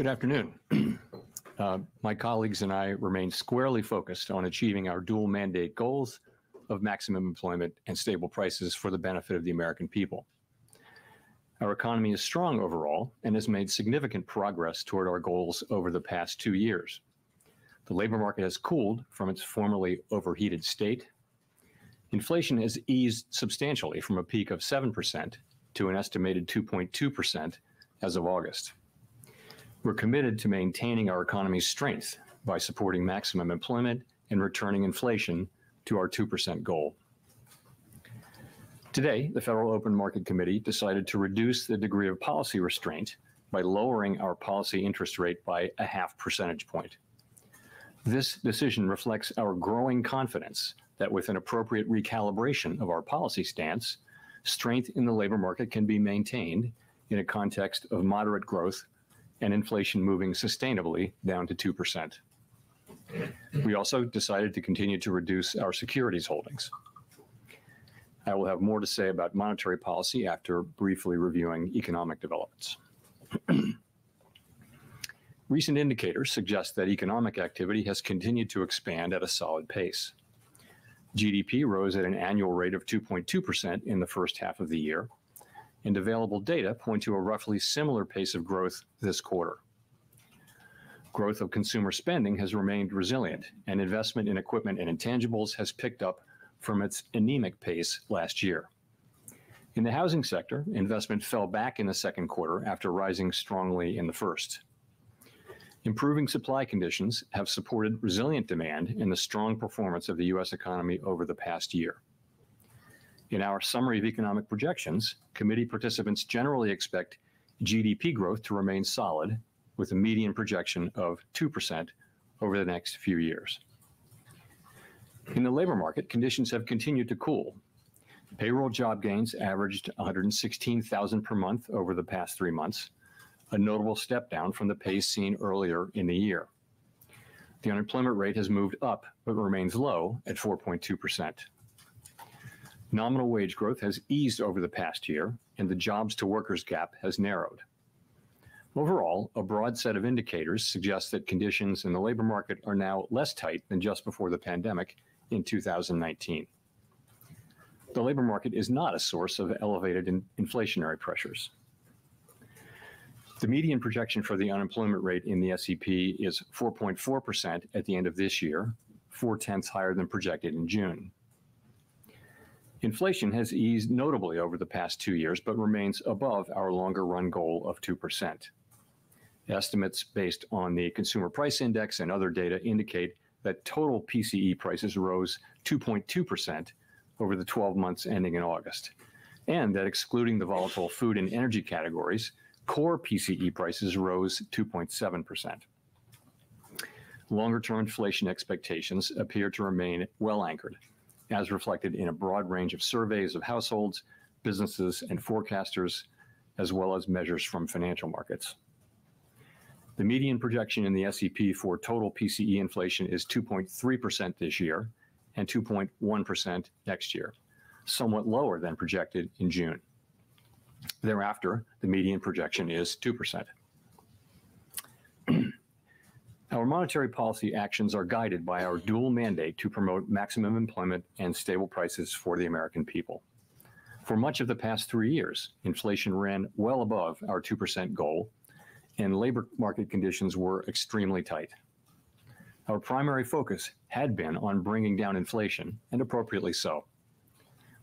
Good afternoon. My colleagues and I remain squarely focused on achieving our dual mandate goals of maximum employment and stable prices for the benefit of the American people. Our economy is strong overall and has made significant progress toward our goals over the past 2 years. The labor market has cooled from its formerly overheated state. Inflation has eased substantially from a peak of 7% to an estimated 2.2% as of August. We're committed to maintaining our economy's strength by supporting maximum employment and returning inflation to our 2% goal. Today, the Federal Open Market Committee decided to reduce the degree of policy restraint by lowering our policy interest rate by a half percentage point. This decision reflects our growing confidence that with an appropriate recalibration of our policy stance, strength in the labor market can be maintained in a context of moderate growth and inflation moving sustainably down to 2%. We also decided to continue to reduce our securities holdings. I will have more to say about monetary policy after briefly reviewing economic developments. Recent indicators suggest that economic activity has continued to expand at a solid pace. GDP rose at an annual rate of 2.2% in the first half of the year, and available data point to a roughly similar pace of growth this quarter. Growth of consumer spending has remained resilient, and investment in equipment and intangibles has picked up from its anemic pace last year. In the housing sector, investment fell back in the second quarter after rising strongly in the first. Improving supply conditions have supported resilient demand and the strong performance of the U.S. economy over the past year. In our summary of economic projections, committee participants generally expect GDP growth to remain solid, with a median projection of 2% over the next few years. In the labor market, conditions have continued to cool. Payroll job gains averaged 116,000 per month over the past 3 months, a notable step down from the pace seen earlier in the year. The unemployment rate has moved up but remains low at 4.2%. Nominal wage growth has eased over the past year, and the jobs to workers gap has narrowed. Overall, a broad set of indicators suggests that conditions in the labor market are now less tight than just before the pandemic in 2019. The labor market is not a source of elevated inflationary pressures. The median projection for the unemployment rate in the SEP is 4.4% at the end of this year, 0.4 higher than projected in June. Inflation has eased notably over the past 2 years, but remains above our longer run goal of 2%. Estimates based on the Consumer Price Index and other data indicate that total PCE prices rose 2.2% over the 12 months ending in August, and that excluding the volatile food and energy categories, core PCE prices rose 2.7%. Longer-term inflation expectations appear to remain well anchored, as reflected in a broad range of surveys of households, businesses, and forecasters, as well as measures from financial markets. The median projection in the SEP for total PCE inflation is 2.3% this year and 2.1% next year, somewhat lower than projected in June. Thereafter, the median projection is 2%. Our monetary policy actions are guided by our dual mandate to promote maximum employment and stable prices for the American people. For much of the past 3 years, inflation ran well above our 2% goal, and labor market conditions were extremely tight. Our primary focus had been on bringing down inflation, and appropriately so.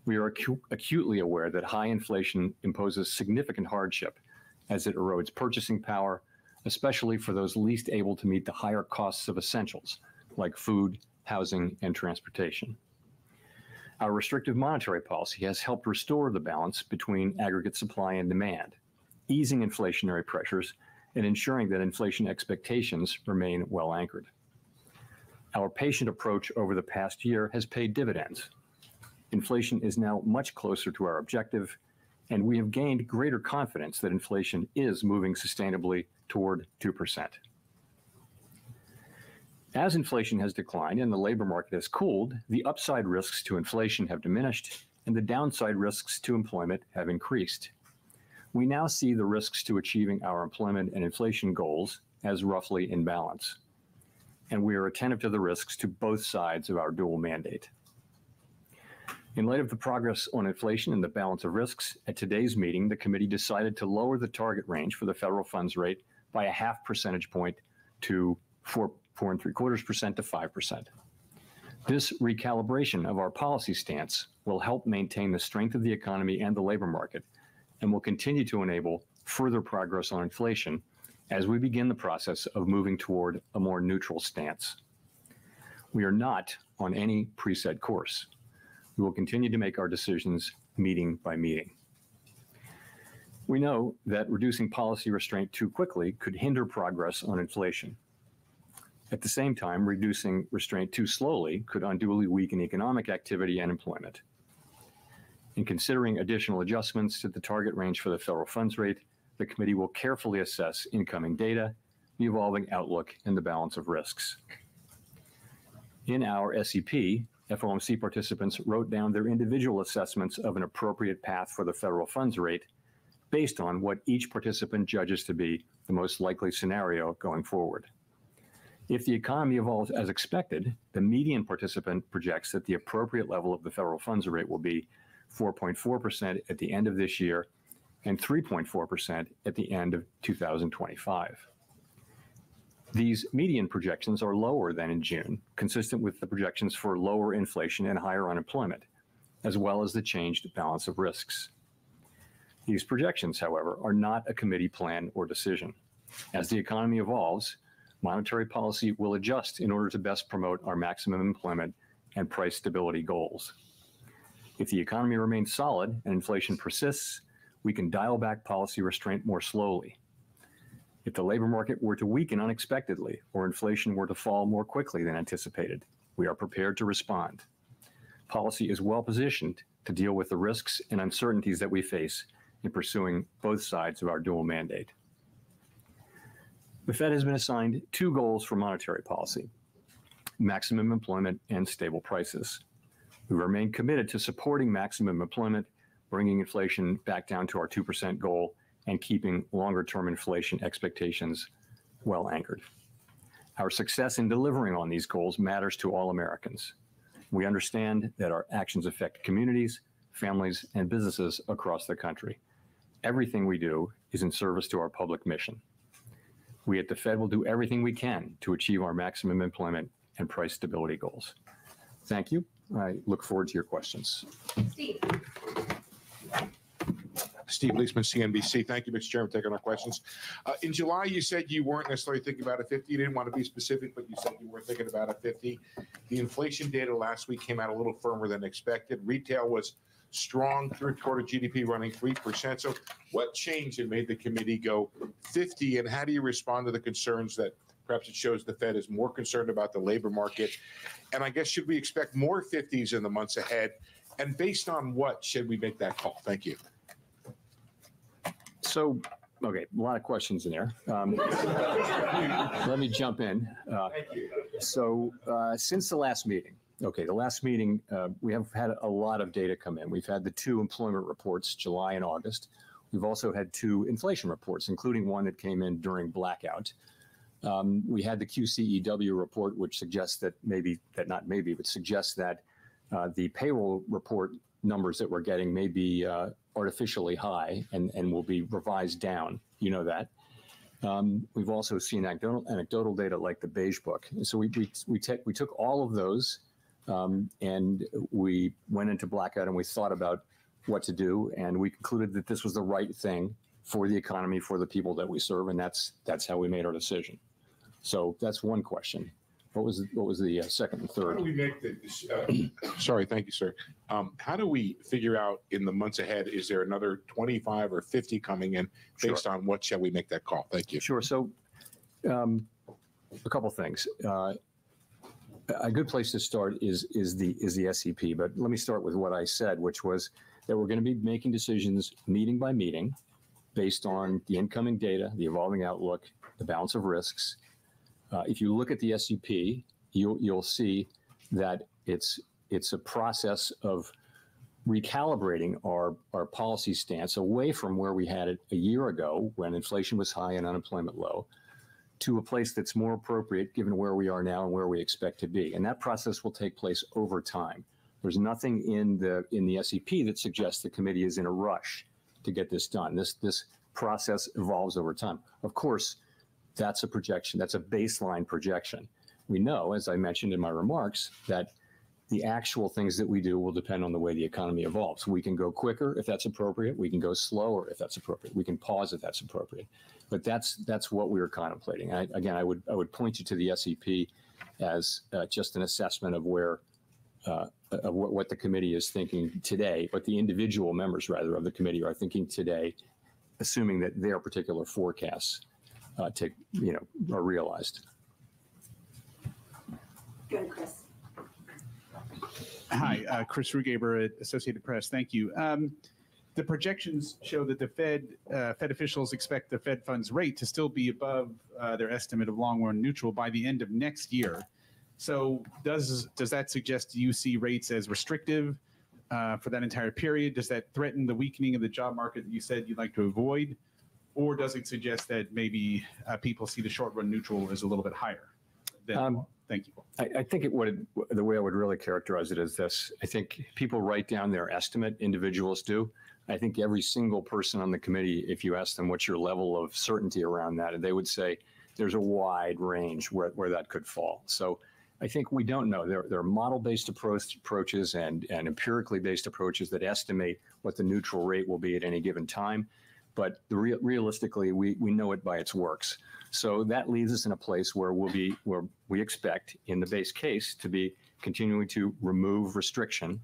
We are acutely aware that high inflation imposes significant hardship as it erodes purchasing power, especially for those least able to meet the higher costs of essentials like food, housing, and transportation. Our restrictive monetary policy has helped restore the balance between aggregate supply and demand, easing inflationary pressures and ensuring that inflation expectations remain well anchored. Our patient approach over the past year has paid dividends. Inflation is now much closer to our objective, and we have gained greater confidence that inflation is moving sustainably toward 2%. As inflation has declined and the labor market has cooled, the upside risks to inflation have diminished and the downside risks to employment have increased. We now see the risks to achieving our employment and inflation goals as roughly in balance. And we are attentive to the risks to both sides of our dual mandate. In light of the progress on inflation and the balance of risks, at today's meeting, the committee decided to lower the target range for the federal funds rate by a half percentage point to 4.75% to 5%. This recalibration of our policy stance will help maintain the strength of the economy and the labor market, and will continue to enable further progress on inflation as we begin the process of moving toward a more neutral stance. We are not on any preset course. We will continue to make our decisions meeting by meeting. We know that reducing policy restraint too quickly could hinder progress on inflation. At the same time, reducing restraint too slowly could unduly weaken economic activity and employment. In considering additional adjustments to the target range for the federal funds rate, the committee will carefully assess incoming data, the evolving outlook, and the balance of risks. In our SEP, FOMC participants wrote down their individual assessments of an appropriate path for the federal funds rate based on what each participant judges to be the most likely scenario going forward. If the economy evolves as expected, the median participant projects that the appropriate level of the federal funds rate will be 4.4% at the end of this year and 3.4% at the end of 2025. These median projections are lower than in June, consistent with the projections for lower inflation and higher unemployment, as well as the changed balance of risks. These projections, however, are not a committee plan or decision. As the economy evolves, monetary policy will adjust in order to best promote our maximum employment and price stability goals. If the economy remains solid and inflation persists, we can dial back policy restraint more slowly. If the labor market were to weaken unexpectedly or inflation were to fall more quickly than anticipated, we are prepared to respond. Policy is well positioned to deal with the risks and uncertainties that we face in pursuing both sides of our dual mandate. The Fed has been assigned two goals for monetary policy: maximum employment and stable prices. We remain committed to supporting maximum employment, bringing inflation back down to our 2% goal, and keeping longer-term inflation expectations well anchored. Our success in delivering on these goals matters to all Americans. We understand that our actions affect communities, families, and businesses across the country. Everything we do is in service to our public mission. We at the Fed will do everything we can to achieve our maximum employment and price stability goals. Thank you. I look forward to your questions. Steve Leisman, CNBC. Thank you, Mr. Chairman, for taking our questions. In July, you said you weren't necessarily thinking about a 50. You didn't want to be specific, but you said you were thinking about a 50. The inflation data last week came out a little firmer than expected. Retail was strong, third quarter GDP running 3%. So what changed and made the committee go 50? And how do you respond to the concerns that perhaps it shows the Fed is more concerned about the labor market? And I guess, should we expect more 50s in the months ahead? And based on what should we make that call? Thank you. So, okay, a lot of questions in there. Let me jump in. Since the last meeting, we have had a lot of data come in. We've had the two employment reports, July and August. We've also had two inflation reports, including one that came in during blackout. We had the QCEW report, which suggests that suggests that the payroll report numbers that we're getting may be artificially high and will be revised down. You know that. We've also seen anecdotal data like the Beige Book. And so we took all of those and we went into blackout and we thought about what to do, and we concluded that this was the right thing for the economy, for the people that we serve, and that's how we made our decision. So that's one question. What was the second and third? How do we make the? Sorry, thank you, sir. How do we figure out in the months ahead? Is there another 25 or 50 coming in? Based on what shall we make that call? Thank you. Sure. So, a couple things. A good place to start is the SEP. But let me start with what I said, which was that we're going to be making decisions meeting by meeting, based on the incoming data, the evolving outlook, the balance of risks. If you look at the SEP, you'll see that it's a process of recalibrating our policy stance away from where we had it a year ago when inflation was high and unemployment low, to a place that's more appropriate given where we are now and where we expect to be. And that process will take place over time. There's nothing in the SEP that suggests the committee is in a rush to get this done. This process evolves over time. Of course, that's a projection. That's a baseline projection. We know, as I mentioned in my remarks, that the actual things that we do will depend on the way the economy evolves. We can go quicker if that's appropriate. We can go slower if that's appropriate. We can pause if that's appropriate. But that's what we were contemplating. Again, I would point you to the SEP as just an assessment of where of what the committee is thinking today, what the individual members rather of the committee are thinking today, assuming that their particular forecasts are realized. Go ahead, Chris. Hi, Chris Rugaber at Associated Press. Thank you. The projections show that the Fed officials expect the Fed funds rate to still be above their estimate of long-run neutral by the end of next year. So does that suggest you see rates as restrictive for that entire period? Does that threaten the weakening of the job market that you said you'd like to avoid? Or does it suggest that maybe people see the short-run neutral as a little bit higher? Thank you. I think the way I would really characterize it is this. I think people write down their estimate, individuals do. I think every single person on the committee, if you ask them what's your level of certainty around that, they would say there's a wide range where that could fall. So I think we don't know. There are model-based approaches and empirically based approaches that estimate what the neutral rate will be at any given time. But realistically, we know it by its works. So that leaves us in a place where we expect in the base case to be continuing to remove restriction,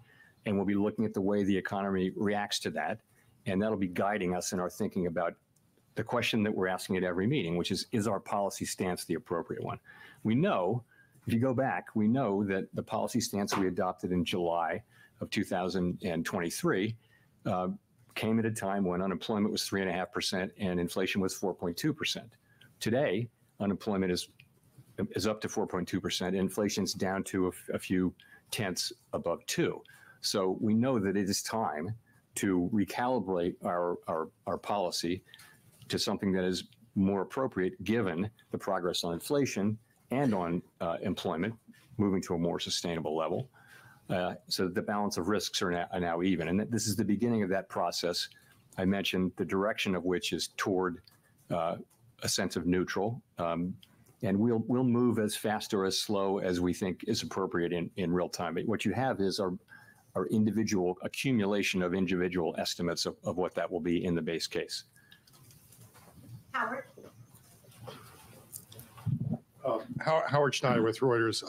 and we'll be looking at the way the economy reacts to that, and that'll be guiding us in our thinking about the question that we're asking at every meeting, which is our policy stance the appropriate one? We know, if you go back, we know that the policy stance we adopted in July of 2023 came at a time when unemployment was 3.5% and inflation was 4.2%. Today, unemployment is up to 4.2%. Inflation's down to a few tenths above 2. So we know that it is time to recalibrate our policy to something that is more appropriate given the progress on inflation and on employment moving to a more sustainable level. So that the balance of risks are now even. And this is the beginning of that process. I mentioned the direction of which is toward a sense of neutral. And we'll move as fast or as slow as we think is appropriate in real time. But what you have is our individual accumulation of individual estimates of what that will be in the base case. Howard. Howard Schneider with Reuters.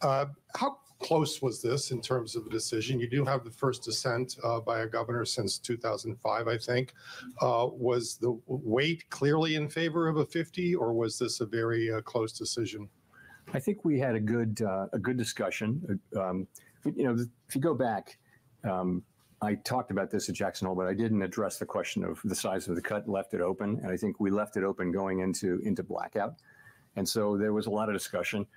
How close was this in terms of the decision? You do have the first dissent by a governor since 2005, I think. Was the weight clearly in favor of a 50, or was this a very close decision? I think we had a good discussion. If you go back, I talked about this at Jackson Hole, but I didn't address the question of the size of the cut, left it open. And I think we left it open going into blackout. And so there was a lot of discussion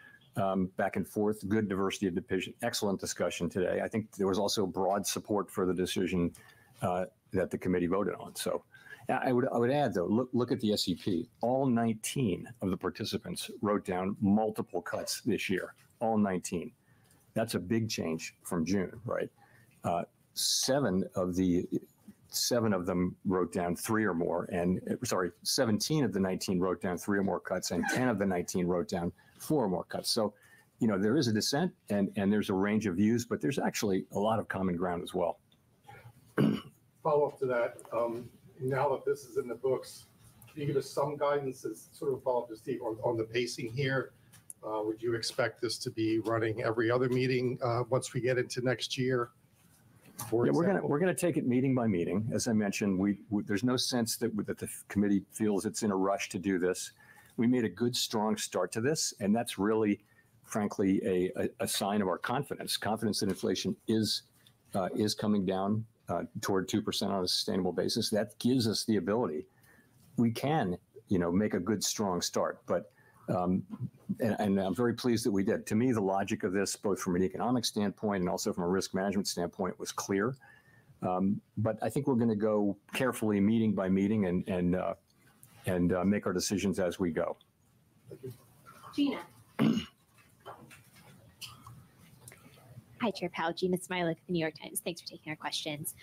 back and forth, good diversity of opinion, excellent discussion today. I think there was also broad support for the decision that the committee voted on. So I would add, though, look at the SEP. All 19 of the participants wrote down multiple cuts this year, all 19. That's a big change from June, right? 7 of them wrote down 3 or more, 17 of the 19 wrote down 3 or more cuts, and 10 of the 19 wrote down 4 or more cuts. So, there is a dissent and there's a range of views, but there's actually a lot of common ground as well. Follow up to that, now that this is in the books, can you give us some guidance as sort of follow up to Steve on the pacing here? Would you expect this to be running every other meeting once we get into next year? Yeah, we're gonna take it meeting by meeting. As I mentioned, there's no sense that the committee feels it's in a rush to do this. We made a good, strong start to this, and that's really, frankly, a sign of our confidence. Confidence that inflation is coming down toward 2% on a sustainable basis. That gives us the ability. We can, make a good, strong start, but. And I'm very pleased that we did. To me, the logic of this, both from an economic standpoint and also from a risk management standpoint, was clear. But I think we're going to go carefully, meeting by meeting, and make our decisions as we go. Gina. Hi, Chair Powell. Gina Smilik, the New York Times. Thanks for taking our questions.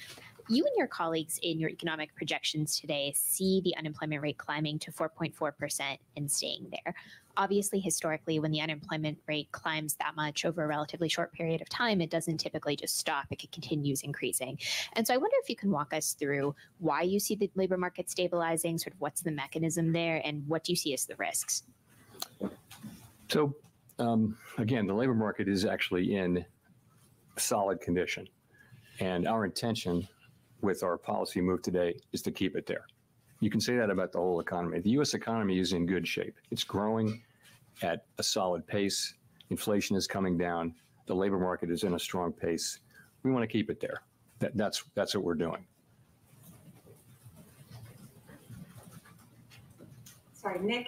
You and your colleagues in your economic projections today see the unemployment rate climbing to 4.4% and staying there. Obviously, historically, when the unemployment rate climbs that much over a relatively short period of time, it doesn't typically just stop. It continues increasing. And so I wonder if you can walk us through why you see the labor market stabilizing, sort of what's the mechanism there, and what do you see as the risks? So again, the labor market is actually in solid condition. And our intention with our policy move today is to keep it there. You can say that about the whole economy. The U.S. economy is in good shape. It's growing at a solid pace. Inflation is coming down. The labor market is in a strong pace. We want to keep it there. That's what we're doing. Sorry, Nick.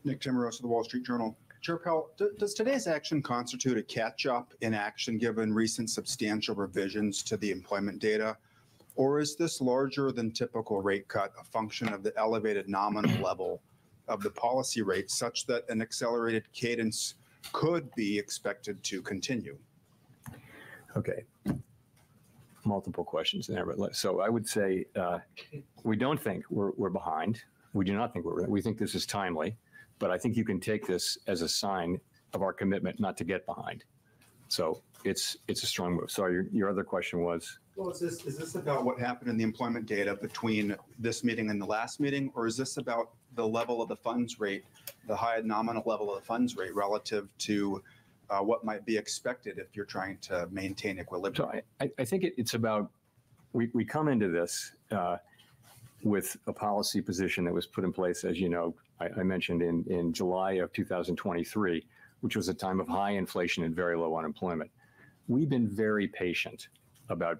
Nick Timmeros of the Wall Street Journal. Chair Powell, does today's action constitute a catch-up in action given recent substantial revisions to the employment data? Or is this larger than typical rate cut a function of the elevated nominal level of the policy rate such that an accelerated cadence could be expected to continue? Okay. Multiple questions there. But so I would say we don't think we're behind. We do not think we think this is timely. But I think you can take this as a sign of our commitment not to get behind. So it's a strong move. Sorry, your other question was? Well, is this about what happened in the employment data between this meeting and the last meeting, or is this about the level of the funds rate, the high nominal level of the funds rate relative to what might be expected if you're trying to maintain equilibrium? So I think it's about, we come into this with a policy position that was put in place, as you know, I mentioned in July of 2023, which was a time of high inflation and very low unemployment. We've been very patient about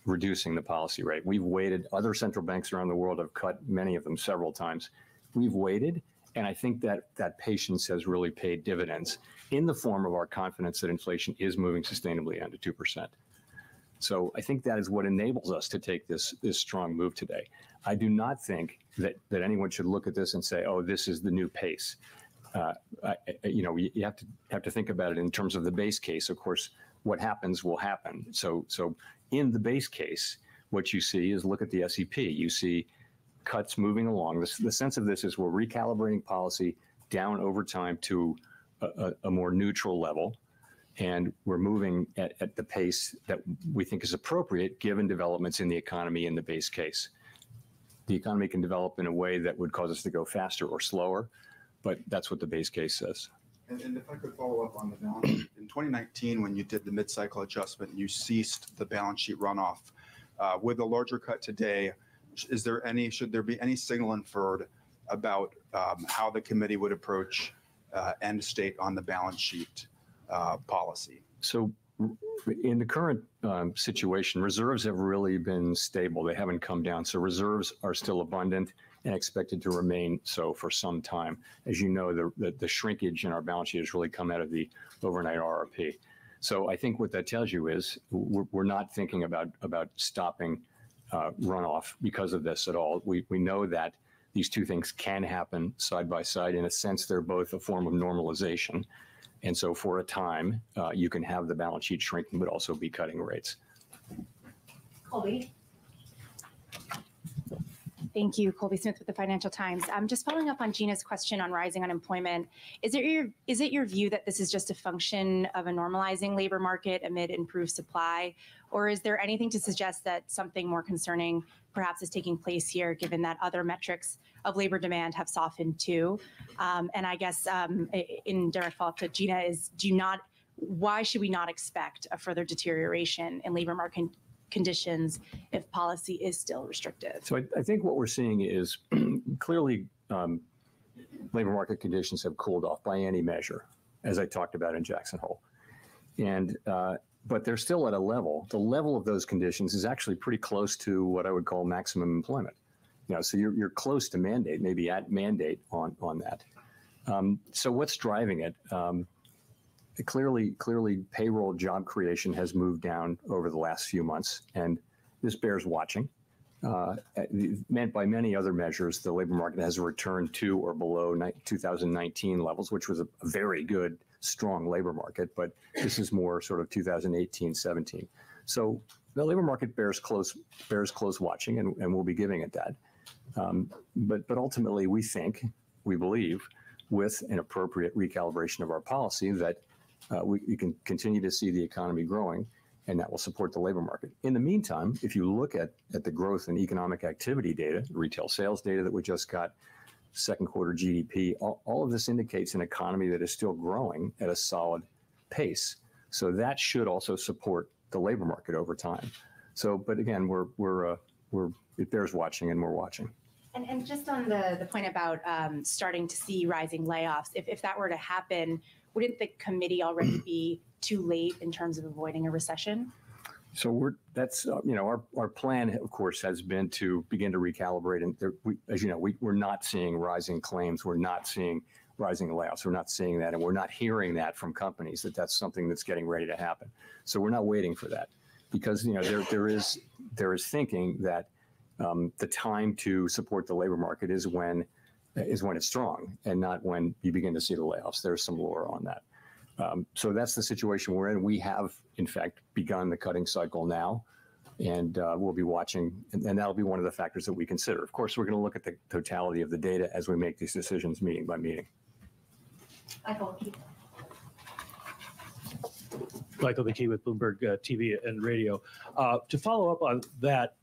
reducing the policy rate. We've waited. Other central banks around the world have cut, many of them several times. We've waited, and I think that patience has really paid dividends in the form of our confidence that inflation is moving sustainably under 2%. So I think that is what enables us to take this strong move today. I do not think that anyone should look at this and say, "Oh, this is the new pace." You have to think about it in terms of the base case. Of course, what happens will happen. So in the base case, what you see is look at the SEP. You see cuts moving along. The sense of this is we're recalibrating policy down over time to a more neutral level. And we're moving at the pace that we think is appropriate given developments in the economy in the base case. The economy can develop in a way that would cause us to go faster or slower, but that's what the base case says. And if I could follow up on the balance sheet. In 2019, when you did the mid-cycle adjustment, you ceased the balance sheet runoff. With a larger cut today, should there be any signal inferred about how the committee would approach end state on the balance sheet policy? So in the current situation, reserves have really been stable. They haven't come down. So reserves are still abundant and expected to remain so for some time. As you know, the shrinkage in our balance sheet has really come out of the overnight RRP. So I think what that tells you is we're not thinking about stopping runoff because of this at all. We know that these two things can happen side by side. In a sense, they're both a form of normalization. And so for a time, you can have the balance sheet shrinking, but also be cutting rates. Colby. Thank you. Colby Smith with the Financial Times. I'm just following up on Gina's question on rising unemployment. Is it your view that this is just a function of a normalizing labor market amid improved supply? Or is there anything to suggest that something more concerning perhaps is taking place here, given that other metrics of labor demand have softened too? And I guess in direct follow-up to Gina is, why should we not expect a further deterioration in labor market conditions if policy is still restrictive? So I think what we're seeing is clearly labor market conditions have cooled off by any measure, as I talked about in Jackson Hole. And but they're still at a level. The level of those conditions is actually pretty close to what I would call maximum employment. So you're close to mandate, maybe at mandate on that. So what's driving it? Clearly, payroll job creation has moved down over the last few months, and this bears watching. Meant by many other measures, the labor market has returned to or below 2019 levels, which was a very good, strong labor market. But this is more sort of 2018, 17. So the labor market bears close watching, and we'll be giving it that. But ultimately, we believe, with an appropriate recalibration of our policy, that we can continue to see the economy growing, and that will support the labor market. In the meantime, if you look at the growth in economic activity data, retail sales data that we just got, second quarter GDP, all of this indicates an economy that is still growing at a solid pace. So that should also support the labor market over time. So, but again, it bears watching, and we're watching. And just on the point about starting to see rising layoffs, if that were to happen, wouldn't the committee already be too late in terms of avoiding a recession? So our plan, of course, has been to begin to recalibrate. And as you know, we're not seeing rising claims. We're not seeing rising layoffs. We're not seeing that, and we're not hearing that from companies that's something that's getting ready to happen. So we're not waiting for that, because there is thinking that the time to support the labor market is when it's strong, and not when you begin to see the layoffs. There's some lore on that. So that's the situation we're in. We have, in fact, begun the cutting cycle now, and we'll be watching, and that'll be one of the factors that we consider. Of course, we're going to look at the totality of the data as we make these decisions meeting by meeting. Michael McKee with Bloomberg TV and Radio. To follow up on that,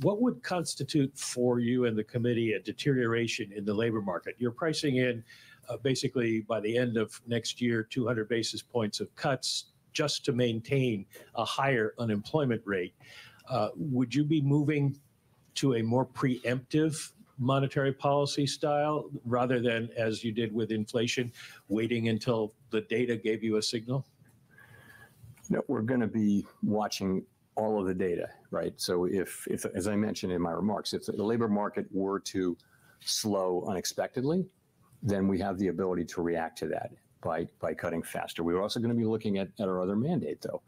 what would constitute for you and the committee a deterioration in the labor market? You're pricing in basically by the end of next year 200 basis points of cuts just to maintain a higher unemployment rate. Would you be moving to a more preemptive monetary policy style rather than, as you did with inflation, waiting until the data gave you a signal? No, we're going to be watching all of the data, right? So if as I mentioned in my remarks, if the labor market were to slow unexpectedly, then we have the ability to react to that by cutting faster. We're also going to be looking at our other mandate, though.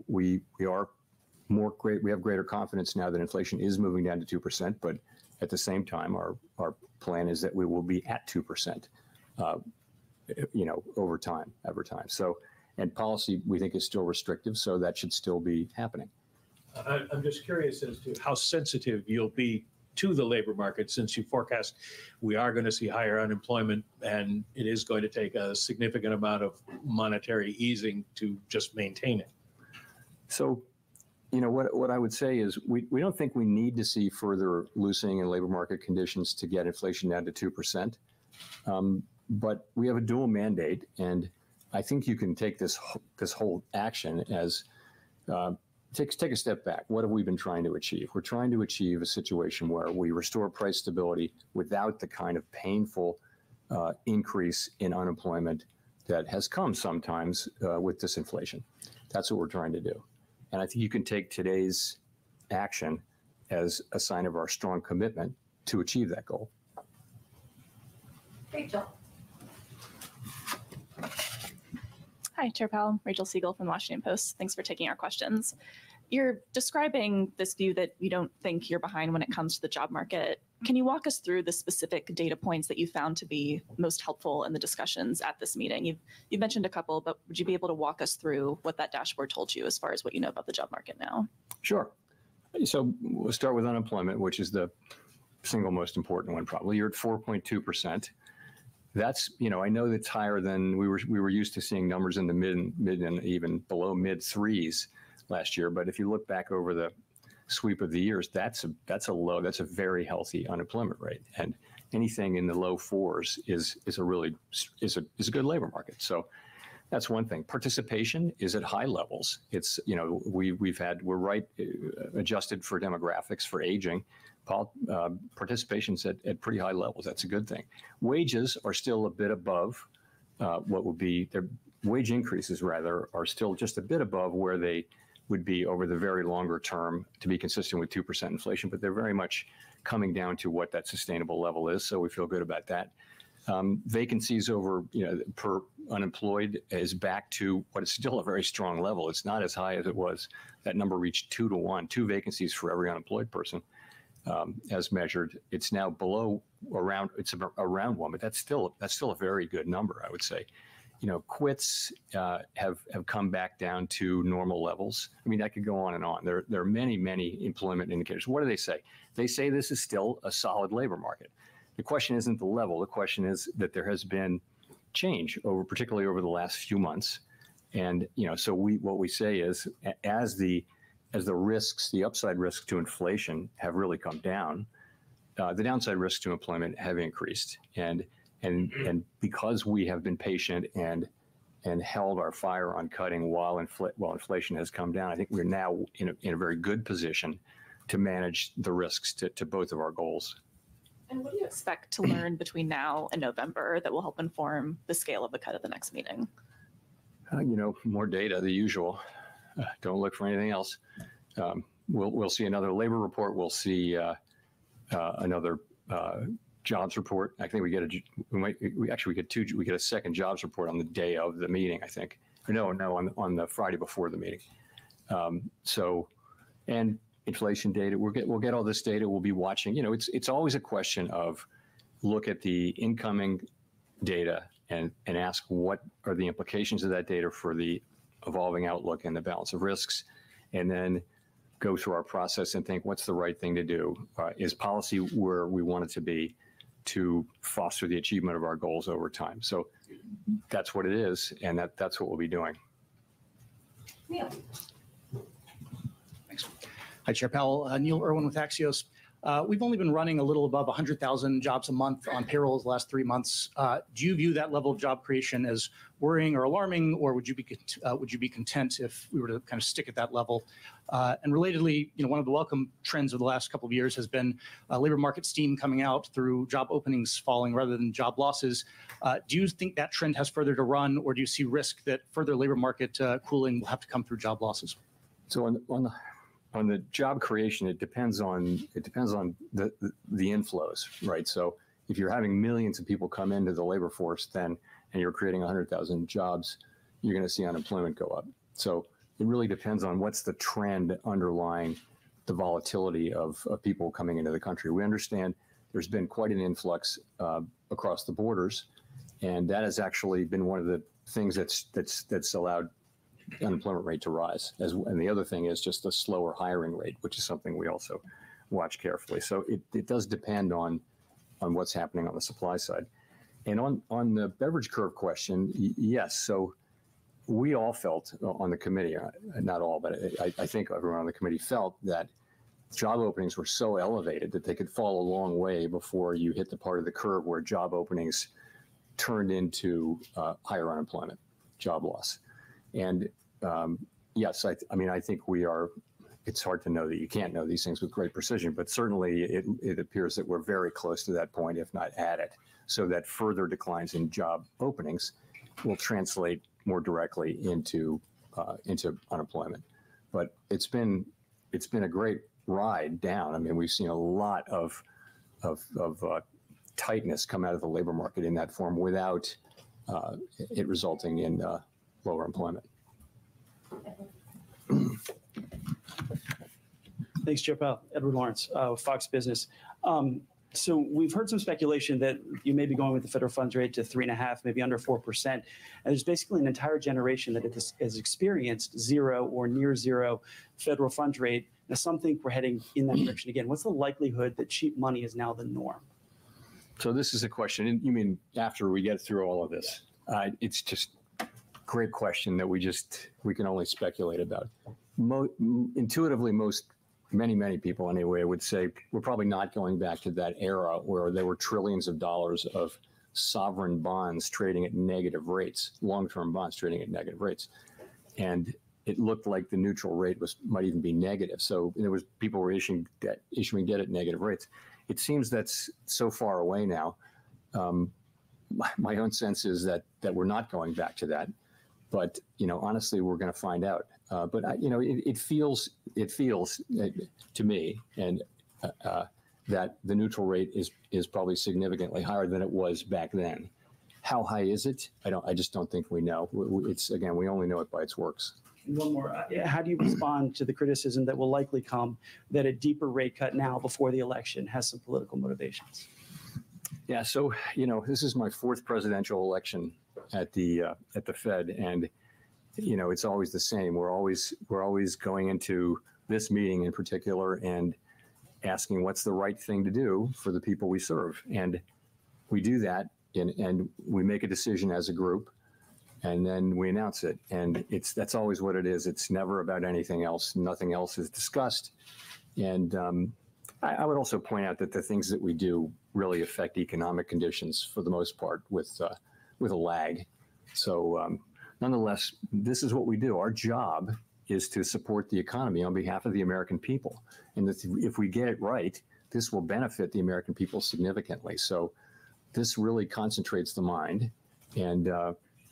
We have greater confidence now that inflation is moving down to 2%, but at the same time, our plan is that we will be at 2%, over time. So, and policy we think is still restrictive, so that should still be happening. I'm just curious as to how sensitive you'll be to the labor market, since you forecast we are going to see higher unemployment, and it is going to take a significant amount of monetary easing to just maintain it. So, what I would say is we don't think we need to see further loosening in labor market conditions to get inflation down to 2%. But we have a dual mandate, and I think you can take this whole action as take a step back. What have we been trying to achieve? We're trying to achieve a situation where we restore price stability without the kind of painful increase in unemployment that has come sometimes with disinflation. That's what we're trying to do. And I think you can take today's action as a sign of our strong commitment to achieve that goal. Rachel. Hi, Chair Powell. Rachel Siegel from the Washington Post. Thanks for taking our questions. You're describing this view that you don't think you're behind when it comes to the job market. Can you walk us through the specific data points that you found to be most helpful in the discussions at this meeting? You've mentioned a couple, but would you be able to walk us through what that dashboard told you as far as what you know about the job market now? Sure. So we'll start with unemployment, which is the single most important one probably. You're at 4.2%. That's, I know that's higher than we were used to seeing numbers in the mid and even below mid threes last year. But if you look back over the sweep of the years, that's a very healthy unemployment rate. And anything in the low fours is a good labor market. So that's one thing. Participation is at high levels. It's, we're right adjusted for demographics, for aging. Participation's at pretty high levels. That's a good thing. Wages are still a bit above what would be their wage increases, rather, are still just a bit above where they would be over the very longer term to be consistent with 2% inflation, but they're very much coming down to what that sustainable level is. So we feel good about that. Vacancies over, per unemployed is back to what is still a very strong level. It's not as high as it was. That number reached 2 to 1, 2 vacancies for every unemployed person, as measured. It's now below around 1, but that's still a very good number, I would say. Quits have come back down to normal levels. I mean, that could go on and on. There are many, many employment indicators. What do they say? They say this is still a solid labor market. The question isn't the level. The question is that there has been change particularly over the last few months. And, so what we say is as the risks, the upside risks to inflation have really come down, the downside risks to employment have increased. And because we have been patient and held our fire on cutting while inflation has come down, I think we're now in a very good position to manage the risks to both of our goals. And what do you expect to learn between now and November that will help inform the scale of the cut at the next meeting? More data, the usual. Don't look for anything else. We'll see another labor report. We'll see another jobs report. I think we get a second jobs report on the day of the meeting, I think. No, on the Friday before the meeting. And inflation data. We'll get all this data. We'll be watching. It's always a question of look at the incoming data and ask what are the implications of that data for the evolving outlook and the balance of risks, and then go through our process and think what's the right thing to do. Is policy where we want it to be to foster the achievement of our goals over time? So that's what it is, and that's what we'll be doing. Neil. Thanks. Hi, Chair Powell. Neil Irwin with Axios. We've only been running a little above 100,000 jobs a month on payrolls the last 3 months. Do you view that level of job creation as worrying or alarming, or would you be content if we were to kind of stick at that level? And relatedly, one of the welcome trends of the last couple of years has been labor market steam coming out through job openings falling rather than job losses. Do you think that trend has further to run, or do you see risk that further labor market cooling will have to come through job losses? So on the job creation, it depends on the inflows, right? So if you're having millions of people come into the labor force, and you're creating 100,000 jobs, you're going to see unemployment go up. So it really depends on what's the trend underlying the volatility of people coming into the country. We understand there's been quite an influx across the borders, and that has actually been one of the things that's allowed unemployment rate to rise. And the other thing is just the slower hiring rate, which is something we also watch carefully. So it does depend on what's happening on the supply side. And on the beverage curve question, yes. So we all felt on the committee, not all, but I think everyone on the committee felt that job openings were so elevated that they could fall a long way before you hit the part of the curve where job openings turned into higher unemployment, job loss. And yes, I think we are. It's hard to know that you can't know these things with great precision, but certainly it appears that we're very close to that point, if not at it, so that further declines in job openings will translate more directly into unemployment. But it's been a great ride down. I mean, we've seen a lot of tightness come out of the labor market in that form without it resulting in lower employment. Thanks, Chair Powell. Edward Lawrence, Fox Business. So we've heard some speculation that you may be going with the federal funds rate to 3.5%, maybe under 4%. And there's basically an entire generation that has experienced zero or near zero federal funds rate. Now some think we're heading in that direction again. What's the likelihood that cheap money is now the norm? So this is a question. You mean after we get through all of this? It's just a great question that we can only speculate about. Intuitively, many people anyway would say we're probably not going back to that era where there were trillions of dollars of sovereign bonds trading at negative rates, long-term bonds trading at negative rates. And it looked like the neutral rate might even be negative. So people were issuing debt at negative rates. It seems that's so far away now. My own sense is that we're not going back to that. But honestly, we're going to find out. But it feels to me and that the neutral rate is probably significantly higher than it was back then. How high is it? I just don't think we know. It's, again, we only know it by its works. One more. How do you respond to the criticism that will likely come that a deeper rate cut now before the election has some political motivations? Yeah, so, this is my fourth presidential election at the Fed, and, it's always the same. We're always going into this meeting in particular and asking what's the right thing to do for the people we serve. And we do that, and we make a decision as a group, and then we announce it. And that's always what it is. It's never about anything else. Nothing else is discussed. And I would also point out that the things that we do really affect economic conditions for the most part with a lag. So nonetheless, this is what we do. Our job is to support the economy on behalf of the American people. And if we get it right, this will benefit the American people significantly. So this really concentrates the mind. And,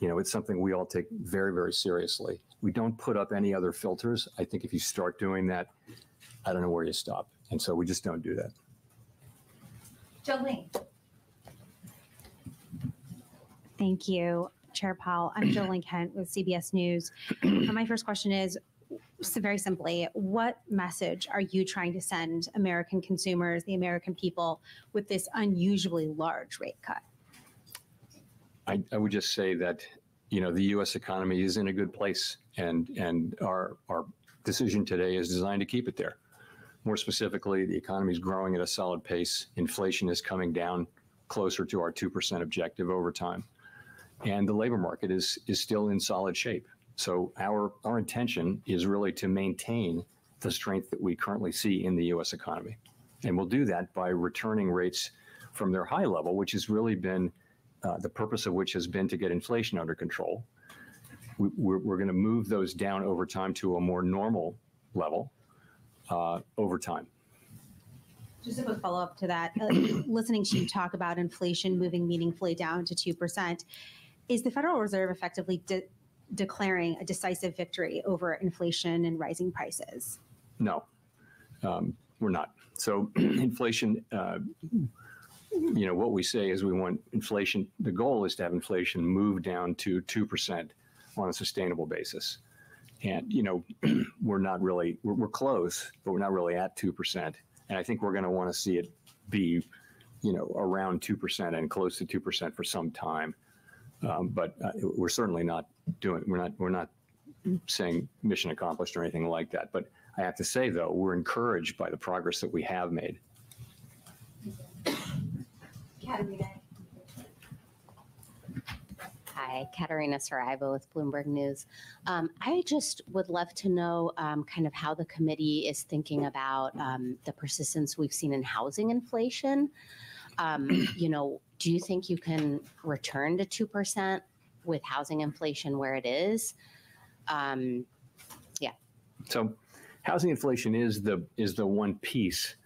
it's something we all take very, very seriously. We don't put up any other filters. I think if you start doing that, I don't know where you stop. And so we just don't do that. Jolene. Thank you, Chair Powell. I'm Jolene Kent with CBS News. My first question is, very simply, what message are you trying to send American consumers, the American people, with this unusually large rate cut? I would just say that, the U.S. economy is in a good place, and our decision today is designed to keep it there. More specifically, the economy is growing at a solid pace. Inflation is coming down closer to our 2% objective over time. And the labor market is still in solid shape. So our intention is really to maintain the strength that we currently see in the U.S. economy. And we'll do that by returning rates from their high level, which has really been the purpose of which has been to get inflation under control. We're going to move those down over time to a more normal level over time. Just a quick follow-up to that. Listening to you talk about inflation moving meaningfully down to 2%, is the Federal Reserve effectively declaring a decisive victory over inflation and rising prices? No, we're not. So inflation, what we say is we want inflation, the goal is to have inflation move down to 2% on a sustainable basis. And, we're not really, we're close, but we're not really at 2%. And I think we're going to want to see it be, around 2% and close to 2% for some time. But we're certainly not we're not saying mission accomplished or anything like that. But I have to say, though, we're encouraged by the progress that we have made. Hi, Katerina Saraiva with Bloomberg News. I just would love to know kind of how the committee is thinking about the persistence we've seen in housing inflation. Do you think you can return to 2% with housing inflation where it is? Yeah. So housing inflation is the one piece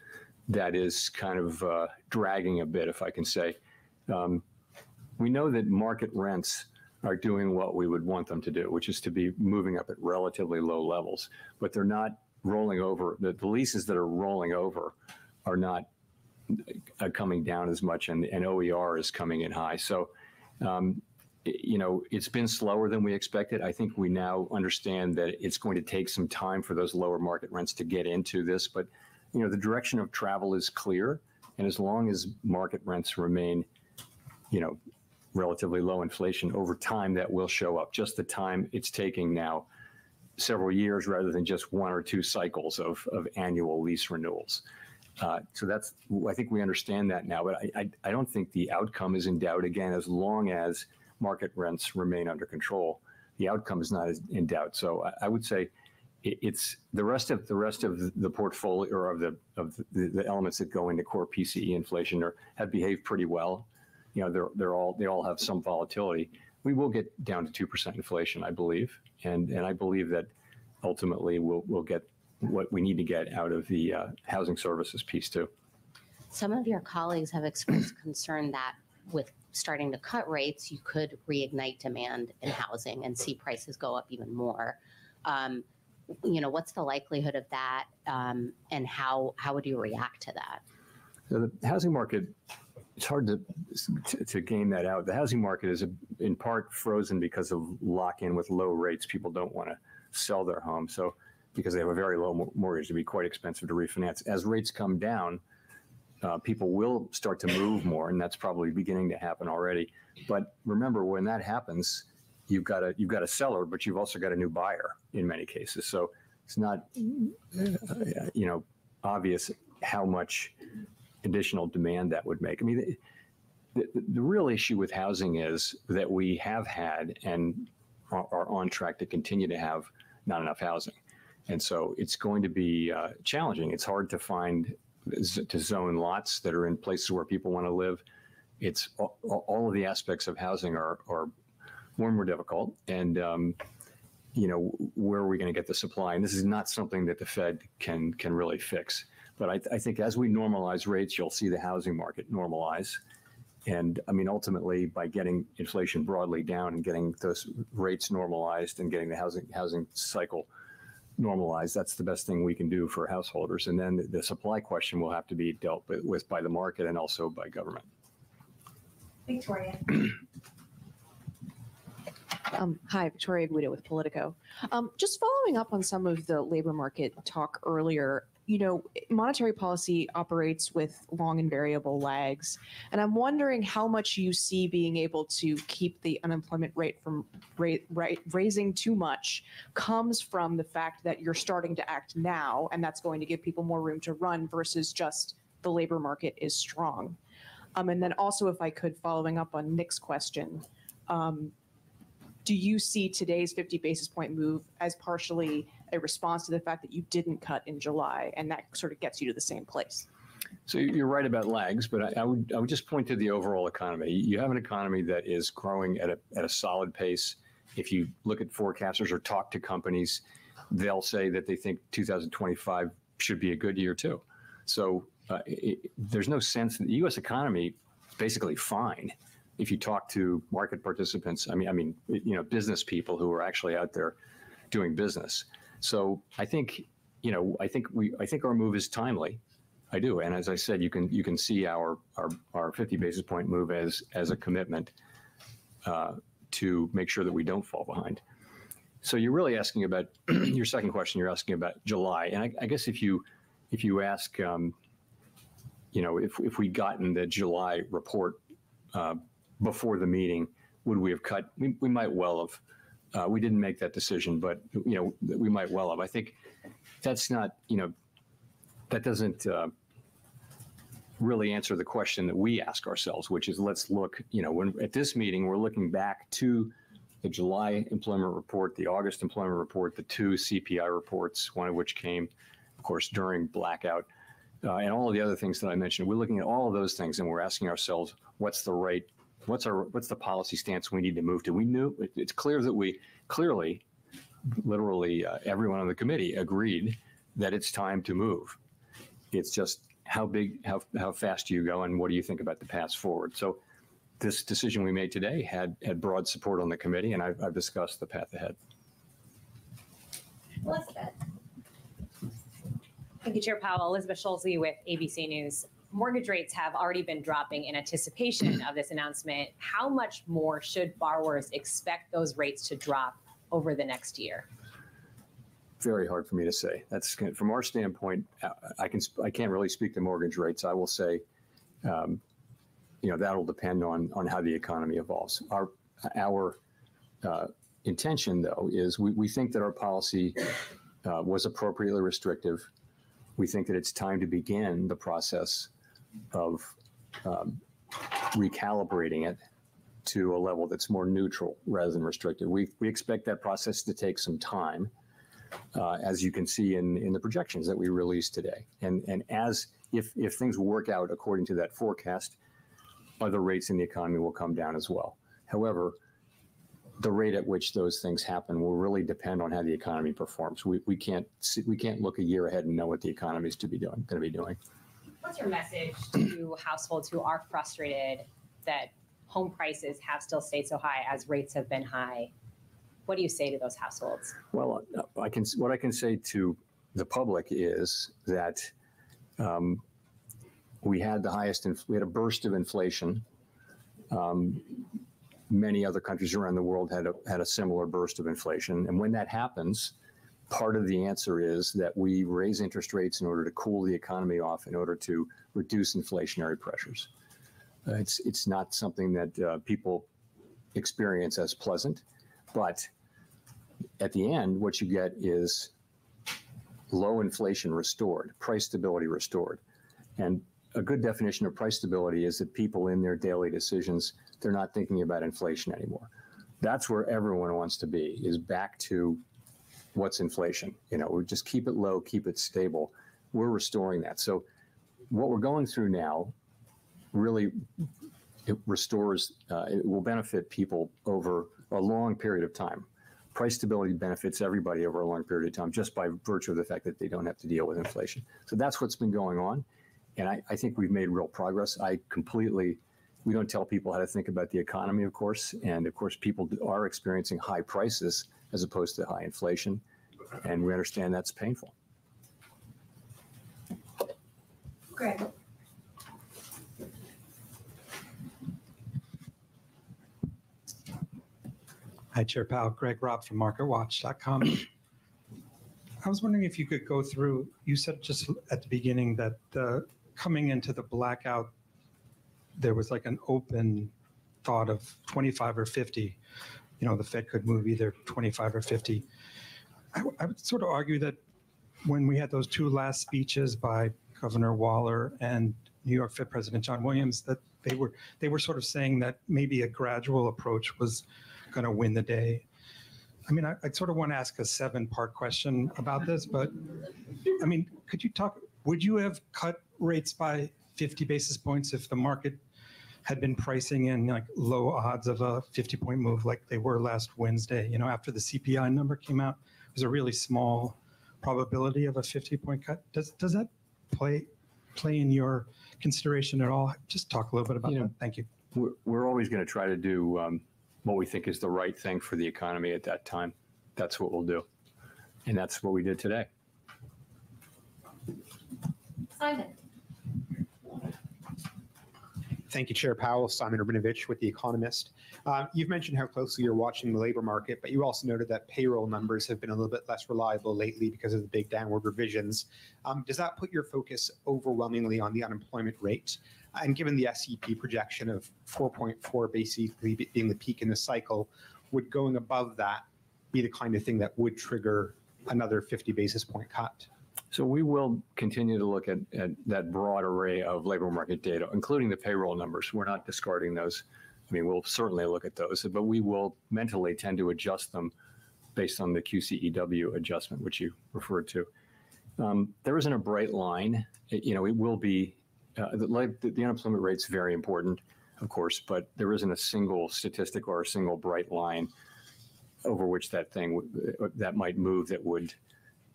that is kind of dragging a bit, if I can say. We know that market rents are doing what we would want them to do, which is to be moving up at relatively low levels, but they're not rolling over. The leases that are rolling over are not coming down as much, and OER is coming in high. So, it's been slower than we expected. I think we now understand that it's going to take some time for those lower market rents to get into this, but the direction of travel is clear, and as long as market rents remain, relatively low inflation over time, that will show up. Just the time it's taking now, several years rather than just one or two cycles of annual lease renewals. So I think we understand that now, but I don't think the outcome is in doubt. Again, as long as market rents remain under control, the outcome is not in doubt. So I would say it's the rest of the portfolio, or of the elements that go into core PCE inflation have behaved pretty well. They all have some volatility. We will get down to 2% inflation, I believe, and I believe that ultimately we'll get what we need to get out of the housing services piece too. Some of your colleagues have expressed concern that with starting to cut rates, you could reignite demand in housing and see prices go up even more. What's the likelihood of that, and how would you react to that? So the housing market, it's hard to game that out. The housing market is in part frozen because of lock-in with low rates. People don't want to sell their home, so because they have a very low mortgage, it'd be quite expensive to refinance. As rates come down, people will start to move more, and that's probably beginning to happen already. But remember, when that happens, you've got a seller, but you've also got a new buyer in many cases. So it's not obvious how much additional demand that would make. I mean, the real issue with housing is that we have had and are on track to continue to have not enough housing. And so it's going to be challenging. It's hard to zone lots that are in places where people want to live. It's all of the aspects of housing are more and more difficult. And, where are we going to get the supply? And this is not something that the Fed can really fix. But I think as we normalize rates, you'll see the housing market normalize. And I mean, ultimately, by getting inflation broadly down and getting those rates normalized and getting the housing cycle normalized, that's the best thing we can do for householders. And then the supply question will have to be dealt with by the market and also by government. Victoria. Hi, Victoria Guido with Politico. Just following up on some of the labor market talk earlier, monetary policy operates with long and variable lags. And I'm wondering how much you see being able to keep the unemployment rate from raising too much comes from the fact that you're starting to act now, and that's going to give people more room to run versus just the labor market is strong. And then also, if I could, following up on Nick's question, do you see today's 50 basis point move as partially a response to the fact that you didn't cut in July, and that sort of gets you to the same place? So you're right about lags, but I would just point to the overall economy. You have an economy that is growing at a solid pace. If you look at forecasters or talk to companies, they'll say that they think 2025 should be a good year too. So there's no sense that the U.S. economy is basically fine. If you talk to market participants, I mean, business people who are actually out there doing business. So I think our move is timely. I do, and as I said, you can see our 50 basis point move as a commitment to make sure that we don't fall behind. So you're really asking about your second question. You're asking about July, and I guess if you ask, if we'd gotten the July report before the meeting, would we have cut? We might well have. We didn't make that decision, but we might well have. I think that's not, that doesn't really answer the question that we ask ourselves, which is, let's look, when at this meeting, we're looking back to the July employment report, the August employment report, the two CPI reports, one of which came, of course, during blackout, and all of the other things that I mentioned. We're looking at all of those things, and we're asking ourselves, what's the policy stance we need to move to? It's clear that we literally everyone on the committee agreed that it's time to move. It's just how fast do you go, and what do you think about the path forward? So this decision we made today had broad support on the committee, and I've discussed the path ahead. Elizabeth. Thank you, Chair Powell. Elizabeth Schulze with ABC News. Mortgage rates have already been dropping in anticipation of this announcement. How much more should borrowers expect those rates to drop over the next year? Very hard for me to say. That's from our standpoint. I can't really speak to mortgage rates. I will say, that'll depend on how the economy evolves. Our intention, though, is we think that our policy was appropriately restrictive. We think that it's time to begin the process of recalibrating it to a level that's more neutral rather than restrictive. We expect that process to take some time, as you can see in the projections that we released today. And if things work out according to that forecast, other rates in the economy will come down as well. However, the rate at which those things happen will really depend on how the economy performs. We can't look a year ahead and know what the economy is going to be doing. What's your message to households who are frustrated that home prices have still stayed so high as rates have been high? What do you say to those households? Well, what I can say to the public is that we had we had a burst of inflation. Many other countries around the world had a similar burst of inflation. And when that happens, part of the answer is that we raise interest rates in order to cool the economy off, in order to reduce inflationary pressures. It's not something that people experience as pleasant, but at the end, what you get is low inflation restored, price stability restored. And a good definition of price stability is that people in their daily decisions, they're not thinking about inflation anymore. That's where everyone wants to be, is back to what's inflation. We just keep it low, keep it stable. We're restoring that. So what we're going through now really, it restores, it will benefit people over a long period of time. Price stability benefits everybody over a long period of time just by virtue of the fact that they don't have to deal with inflation. So that's what's been going on. And I think we've made real progress. We don't tell people how to think about the economy, of course. And of course, people are experiencing high prices as opposed to high inflation. And we understand that's painful. Greg. Hi, Chair Powell. Greg Robb from MarketWatch.com. I was wondering if you could go through, you said just at the beginning that coming into the blackout, there was like an open thought of 25 or 50. The Fed could move either 25 or 50. I would sort of argue that when we had those two last speeches by Governor Waller and New York Fed President John Williams, that they were sort of saying that maybe a gradual approach was going to win the day. I mean, I sort of want to ask a 7-part question about this, but I mean, would you have cut rates by 50 basis points if the market had been pricing in like low odds of a 50-point move like they were last Wednesday? After the CPI number came out, it was a really small probability of a 50-point cut. Does that play in your consideration at all? Just talk a little bit about that. Thank you. We're always going to try to do what we think is the right thing for the economy at that time. That's what we'll do. And that's what we did today. Simon. Thank you, Chair Powell. Simon Rabinovich with The Economist. You've mentioned how closely you're watching the labor market, but you also noted that payroll numbers have been a little bit less reliable lately because of the big downward revisions. Does that put your focus overwhelmingly on the unemployment rate? And given the SEP projection of 4.4 basically being the peak in the cycle, would going above that be the kind of thing that would trigger another 50 basis point cut? So we will continue to look at that broad array of labor market data, including the payroll numbers. We're not discarding those. I mean, we'll certainly look at those, but we will mentally tend to adjust them based on the QCEW adjustment, which you referred to. There isn't a bright line. It will be, the unemployment rate's very important, of course, but there isn't a single statistic or a single bright line over which that might move that would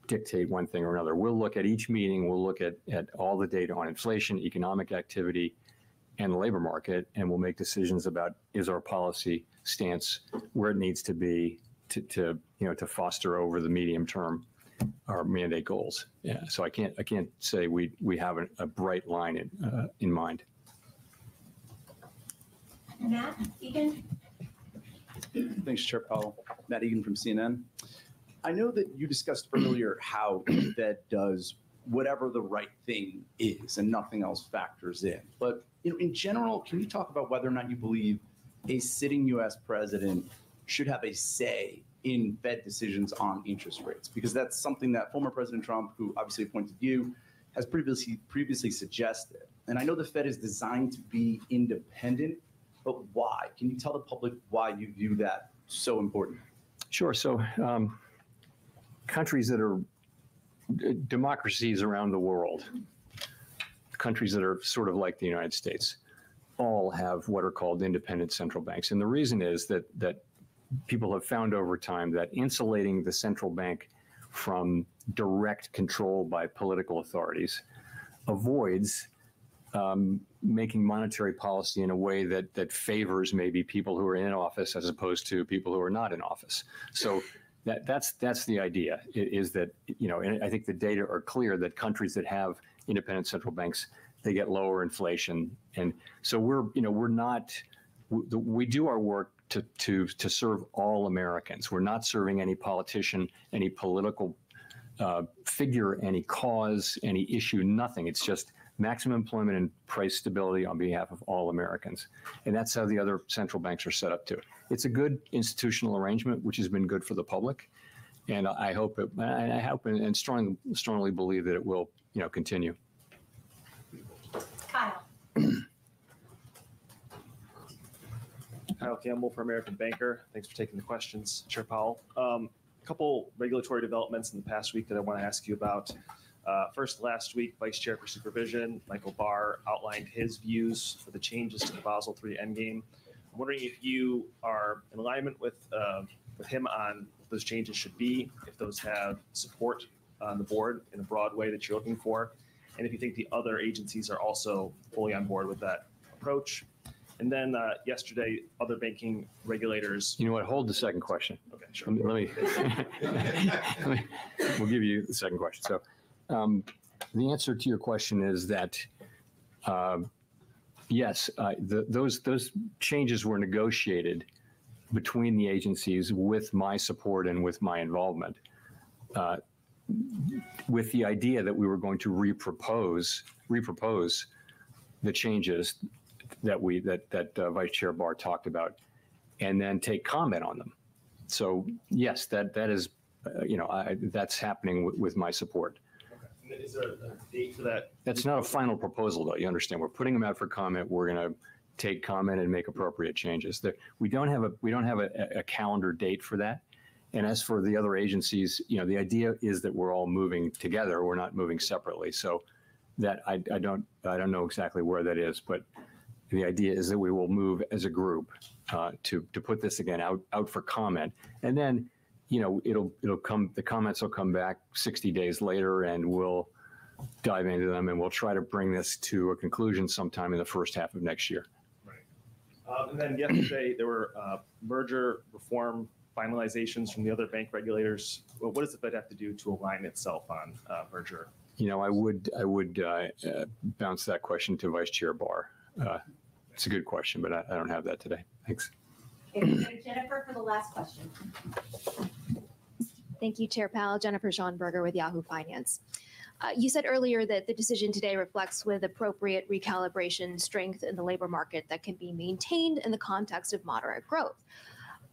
dictate one thing or another. We'll look at each meeting, we'll look at all the data on inflation, economic activity, and the labor market, and we'll make decisions about, is our policy stance where it needs to be to foster over the medium term our mandate goals. Yeah, so I can't say we have a bright line in mind. Matt Egan. Thanks, Chair Powell. Matt Egan from CNN. I know that you discussed earlier how the Fed does whatever the right thing is and nothing else factors in. But in general, can you talk about whether or not you believe a sitting U.S. president should have a say in Fed decisions on interest rates? Because that's something that former President Trump, who obviously appointed you, has previously suggested. And I know the Fed is designed to be independent, but why? Can you tell the public why you view that so important? Sure. So countries that are democracies around the world, countries that are sort of like the United States, all have what are called independent central banks. And the reason is that people have found over time that insulating the central bank from direct control by political authorities avoids making monetary policy in a way that favors maybe people who are in office as opposed to people who are not in office. So that's the idea, is that, and I think the data are clear that countries that have independent central banks they get lower inflation. And so we do our work to serve all Americans. We're not serving any politician, any political figure, any cause, any issue, nothing. It's just maximum employment and price stability on behalf of all Americans. And that's how the other central banks are set up too. It's a good institutional arrangement, which has been good for the public. And I hope and strongly believe that it will, continue. Kyle. Kyle Campbell for American Banker. Thanks for taking the questions, Chair Powell. A couple regulatory developments in the past week that I want to ask you about. First, last week, Vice Chair for Supervision, Michael Barr, outlined his views for the changes to the Basel III Endgame. I'm wondering if you are in alignment with him on what those changes should be, if those have support on the board in a broad way that you're looking for, and if you think the other agencies are also fully on board with that approach. And then yesterday, other banking regulators. You know what? Hold the second question. Okay, sure. We'll give you the second question. So the answer to your question is that, yes, those changes were negotiated between the agencies with my support and with my involvement, with the idea that we were going to repropose the changes that Vice Chair Barr talked about, and then take comment on them. So yes, that is, that's happening with my support. Okay. Is there a date for that? That's not a final proposal, though. You understand? We're putting them out for comment. We're going to take comment and make appropriate changes. We don't have a calendar date for that. And as for the other agencies, the idea is that we're all moving together. We're not moving separately. So that I don't know exactly where that is, but the idea is that we will move as a group to put this again out for comment, and then the comments will come back 60 days later, and we'll dive into them, and we'll try to bring this to a conclusion sometime in the first half of next year. Right. And then yesterday there were merger reform finalizations from the other bank regulators. Well, what does the Fed have to do to align itself on merger? I would bounce that question to Vice Chair Barr. It's a good question, but I don't have that today. Thanks. Okay, Jennifer for the last question. Thank you, Chair Powell. Jennifer Schonberger with Yahoo Finance. You said earlier that the decision today reflects with appropriate recalibration strength in the labor market that can be maintained in the context of moderate growth.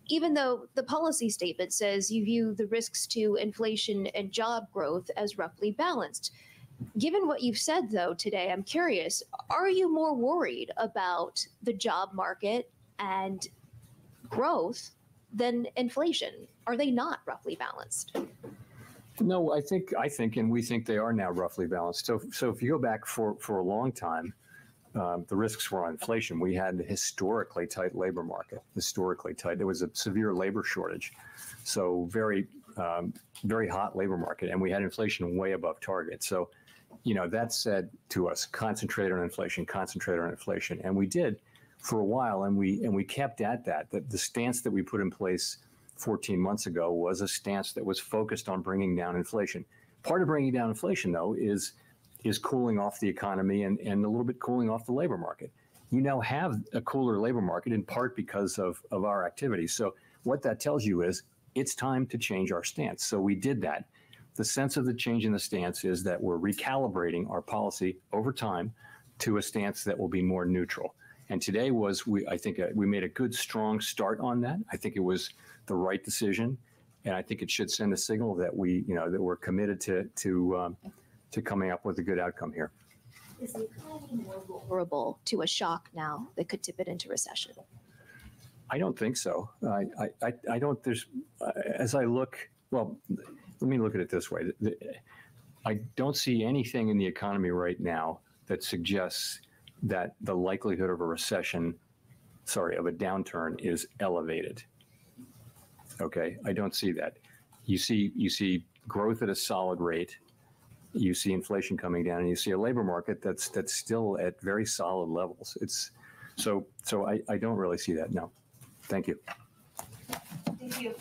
Even though the policy statement says you view the risks to inflation and job growth as roughly balanced. Given what you've said, though, today, I'm curious, are you more worried about the job market and growth than inflation? Are they not roughly balanced? No, I think, and we think they are now roughly balanced. So if you go back for a long time, the risks were on inflation. We had a historically tight labor market, historically tight. There was a severe labor shortage. So very hot labor market, and we had inflation way above target. So, that said to us, concentrate on inflation, and we did for a while, and we kept at that. The stance that we put in place 14 months ago was a stance that was focused on bringing down inflation. Part of bringing down inflation, though, is cooling off the economy and a little bit cooling off the labor market. You now have a cooler labor market in part because of our activities. So what that tells you is it's time to change our stance. So we did that. The sense of the change in the stance is that we're recalibrating our policy over time to a stance that will be more neutral. And today I think we made a good, strong start on that. I think it was the right decision, and I think it should send a signal that that we're committed to coming up with a good outcome here. Is the economy more vulnerable to a shock now that could tip it into recession? I don't think so. I don't. As I look, well, let me look at it this way. I don't see anything in the economy right now that suggests that the likelihood of a recession, of a downturn is elevated. Okay, I don't see that. You see growth at a solid rate. You see inflation coming down, and you see a labor market that's still at very solid levels. So I don't really see that. No, thank you. Thank you.